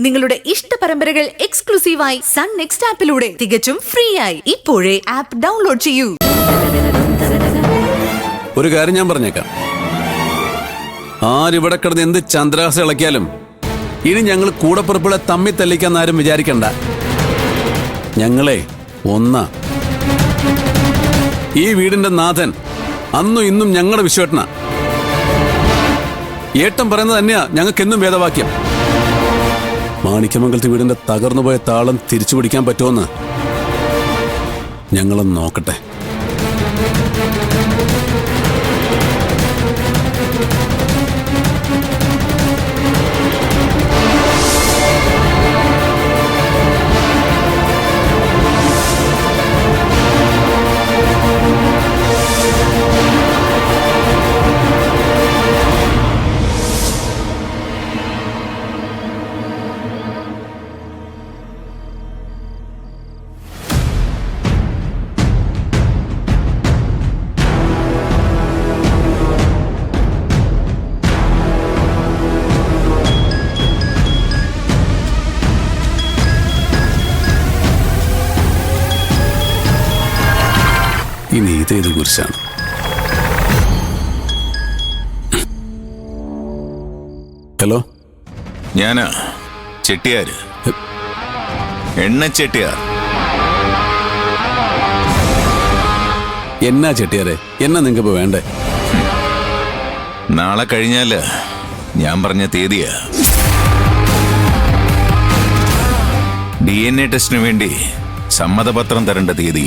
നിങ്ങളുടെ ഇഷ്ട പരമ്പരകൾ എക്സ്ക്ലൂസീവായി സൺ നെക്സ്റ്റ് ആപ്പിലൂടെ തികച്ചും ഫ്രീ ആയി ഇപ്പോഴേ ആപ്പ് ഡൗൺലോഡ് ചെയ്യൂ. ഒരു കാര്യം ഞാൻ പറഞ്ഞേക്കാം, ആരിവിടെ കിടന്ന് എന്ത് ചന്ദ്രഹാസം ഇളക്കിയാലും ഇനി ഞങ്ങൾ കൂടപ്പുറപ്പുകളെ തമ്മി തല്ലിക്കാന്ന് ആരും വിചാരിക്കണ്ട. ഞങ്ങളെ ഒന്നാ. ഈ വീടിന്റെ നാഥൻ അന്നും ഇന്നും ഞങ്ങളുടെ വിശ്വട്ടന. ഏട്ടൻ പറയുന്നത് തന്നെയാ ഞങ്ങൾക്കെന്നും വേദവാക്യം. മാണിക്യമംഗലത്തെ വീടിന്റെ തകർന്നുപോയ താളം തിരിച്ചു പിടിക്കാൻ പറ്റുമെന്ന് ഞങ്ങളൊന്ന് നോക്കട്ടെ. ഇനി ഇതേത് കുറിച്ചാണ്? ഹലോ, ഞാനാ ചെട്ടിയാര്, എണ്ണ ചെട്ടിയാർ. എന്നാ ചെട്ടിയാരെ, എന്നാ നിങ്ങൾക്ക് വേണ്ടേ? നാളെ കഴിഞ്ഞാല് ഞാൻ പറഞ്ഞ തീയതിയാ DNA ടെസ്റ്റിന് വേണ്ടി സമ്മതപത്രം തരേണ്ട തീയതി.